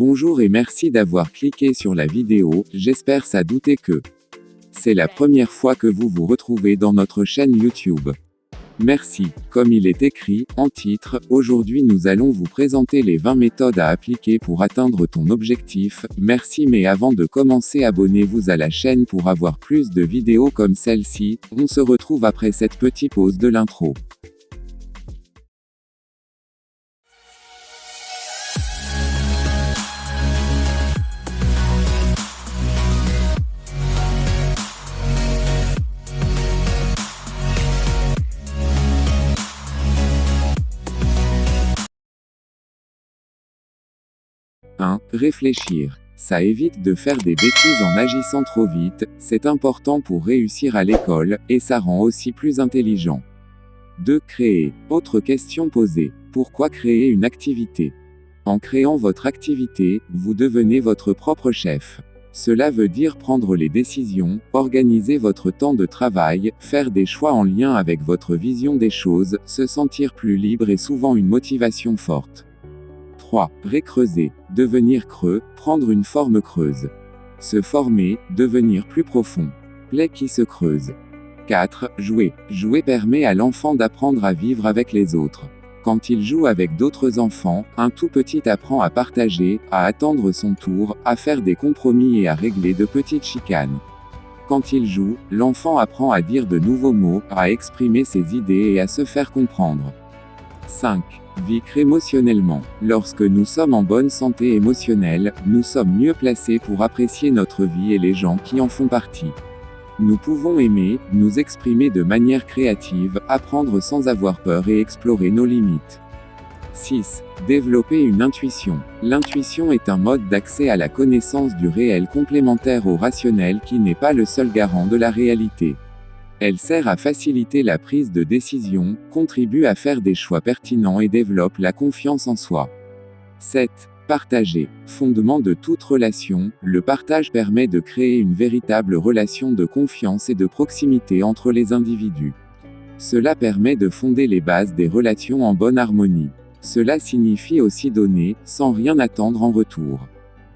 Bonjour et merci d'avoir cliqué sur la vidéo, j'espère sans douter que c'est la première fois que vous vous retrouvez dans notre chaîne YouTube. Merci. Comme il est écrit, en titre, aujourd'hui nous allons vous présenter les 20 méthodes à appliquer pour atteindre ton objectif. Merci, mais avant de commencer, abonnez-vous à la chaîne pour avoir plus de vidéos comme celle-ci. On se retrouve après cette petite pause de l'intro. Réfléchir. Ça évite de faire des bêtises en agissant trop vite, c'est important pour réussir à l'école, et ça rend aussi plus intelligent. 2. Créer. Autre question posée. Pourquoi créer une activité? En créant votre activité, vous devenez votre propre chef. Cela veut dire prendre les décisions, organiser votre temps de travail, faire des choix en lien avec votre vision des choses, se sentir plus libre et souvent une motivation forte. 3. Récreuser. Devenir creux, prendre une forme creuse. Se former, devenir plus profond. Plaie qui se creuse. 4. Jouer. Jouer permet à l'enfant d'apprendre à vivre avec les autres. Quand il joue avec d'autres enfants, un tout petit apprend à partager, à attendre son tour, à faire des compromis et à régler de petites chicanes. Quand il joue, l'enfant apprend à dire de nouveaux mots, à exprimer ses idées et à se faire comprendre. 5. Vivre émotionnellement. Lorsque nous sommes en bonne santé émotionnelle, nous sommes mieux placés pour apprécier notre vie et les gens qui en font partie. Nous pouvons aimer, nous exprimer de manière créative, apprendre sans avoir peur et explorer nos limites. 6. Développer une intuition. L'intuition est un mode d'accès à la connaissance du réel complémentaire au rationnel qui n'est pas le seul garant de la réalité. Elle sert à faciliter la prise de décision, contribue à faire des choix pertinents et développe la confiance en soi. 7. Partager. Fondement de toute relation, le partage permet de créer une véritable relation de confiance et de proximité entre les individus. Cela permet de fonder les bases des relations en bonne harmonie. Cela signifie aussi donner, sans rien attendre en retour.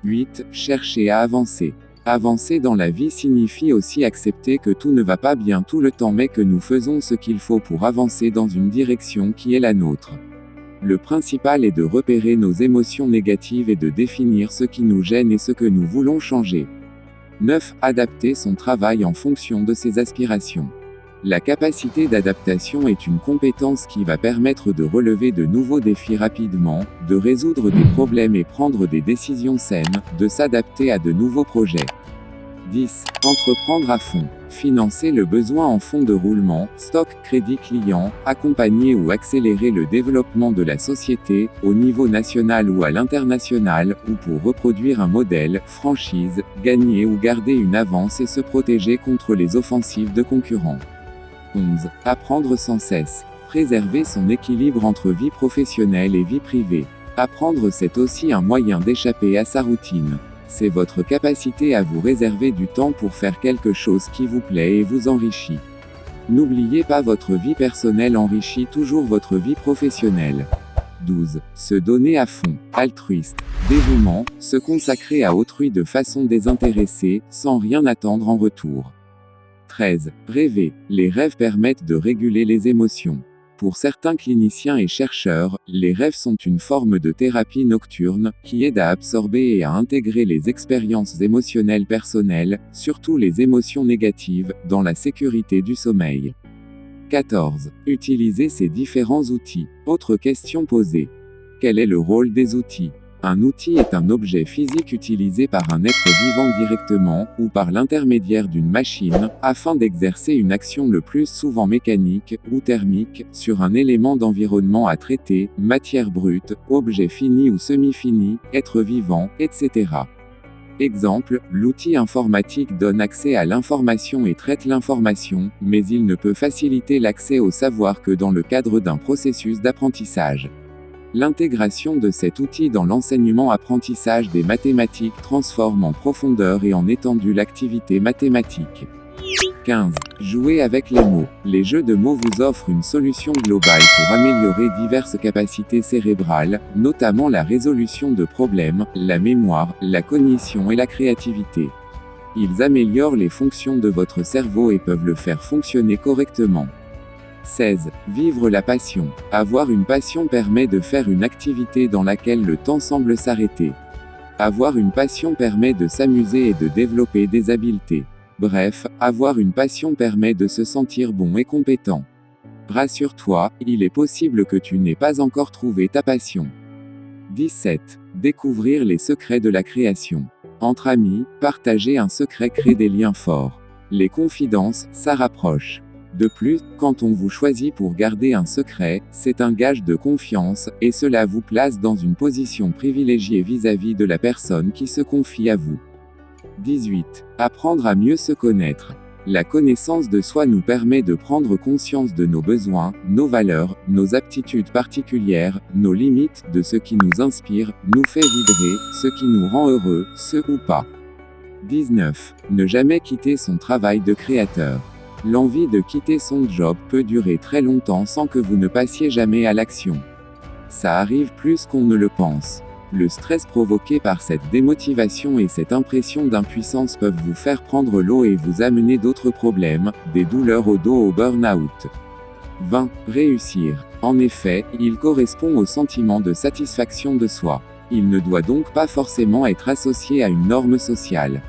8. Chercher à avancer. Avancer dans la vie signifie aussi accepter que tout ne va pas bien tout le temps, mais que nous faisons ce qu'il faut pour avancer dans une direction qui est la nôtre. Le principal est de repérer nos émotions négatives et de définir ce qui nous gêne et ce que nous voulons changer. 9. Adapter son travail en fonction de ses aspirations. La capacité d'adaptation est une compétence qui va permettre de relever de nouveaux défis rapidement, de résoudre des problèmes et prendre des décisions saines, de s'adapter à de nouveaux projets. 10. Entreprendre à fond. Financer le besoin en fonds de roulement, stock, crédit client, accompagner ou accélérer le développement de la société, au niveau national ou à l'international, ou pour reproduire un modèle, franchise, gagner ou garder une avance et se protéger contre les offensives de concurrents. 11. Apprendre sans cesse. Préserver son équilibre entre vie professionnelle et vie privée. Apprendre, c'est aussi un moyen d'échapper à sa routine. C'est votre capacité à vous réserver du temps pour faire quelque chose qui vous plaît et vous enrichit. N'oubliez pas, votre vie personnelle enrichit toujours votre vie professionnelle. 12. Se donner à fond. Altruiste. Dévouement, se consacrer à autrui de façon désintéressée, sans rien attendre en retour. 13. Rêver. Les rêves permettent de réguler les émotions. Pour certains cliniciens et chercheurs, les rêves sont une forme de thérapie nocturne, qui aide à absorber et à intégrer les expériences émotionnelles personnelles, surtout les émotions négatives, dans la sécurité du sommeil. 14. Utiliser ces différents outils. Autre question posée. Quel est le rôle des outils? Un outil est un objet physique utilisé par un être vivant directement, ou par l'intermédiaire d'une machine, afin d'exercer une action le plus souvent mécanique, ou thermique, sur un élément d'environnement à traiter, matière brute, objet fini ou semi-fini, être vivant, etc. Exemple, l'outil informatique donne accès à l'information et traite l'information, mais il ne peut faciliter l'accès au savoir que dans le cadre d'un processus d'apprentissage. L'intégration de cet outil dans l'enseignement-apprentissage des mathématiques transforme en profondeur et en étendue l'activité mathématique. 15. Jouer avec les mots. Les jeux de mots vous offrent une solution globale pour améliorer diverses capacités cérébrales, notamment la résolution de problèmes, la mémoire, la cognition et la créativité. Ils améliorent les fonctions de votre cerveau et peuvent le faire fonctionner correctement. 16. Vivre la passion. Avoir une passion permet de faire une activité dans laquelle le temps semble s'arrêter. Avoir une passion permet de s'amuser et de développer des habiletés. Bref, avoir une passion permet de se sentir bon et compétent. Rassure-toi, il est possible que tu n'aies pas encore trouvé ta passion. 17. Découvrir les secrets de la création. Entre amis, partager un secret crée des liens forts. Les confidences, ça rapproche. De plus, quand on vous choisit pour garder un secret, c'est un gage de confiance, et cela vous place dans une position privilégiée vis-à-vis de la personne qui se confie à vous. 18. Apprendre à mieux se connaître. La connaissance de soi nous permet de prendre conscience de nos besoins, nos valeurs, nos aptitudes particulières, nos limites, de ce qui nous inspire, nous fait vibrer, ce qui nous rend heureux, ce ou pas. 19. Ne jamais quitter son travail de créateur. L'envie de quitter son job peut durer très longtemps sans que vous ne passiez jamais à l'action. Ça arrive plus qu'on ne le pense. Le stress provoqué par cette démotivation et cette impression d'impuissance peuvent vous faire prendre l'eau et vous amener d'autres problèmes, des douleurs au dos au burn-out. 20. Réussir. En effet, il correspond au sentiment de satisfaction de soi. Il ne doit donc pas forcément être associé à une norme sociale.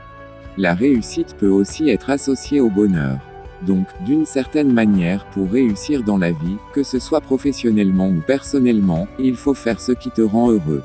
La réussite peut aussi être associée au bonheur. Donc, d'une certaine manière, pour réussir dans la vie, que ce soit professionnellement ou personnellement, il faut faire ce qui te rend heureux.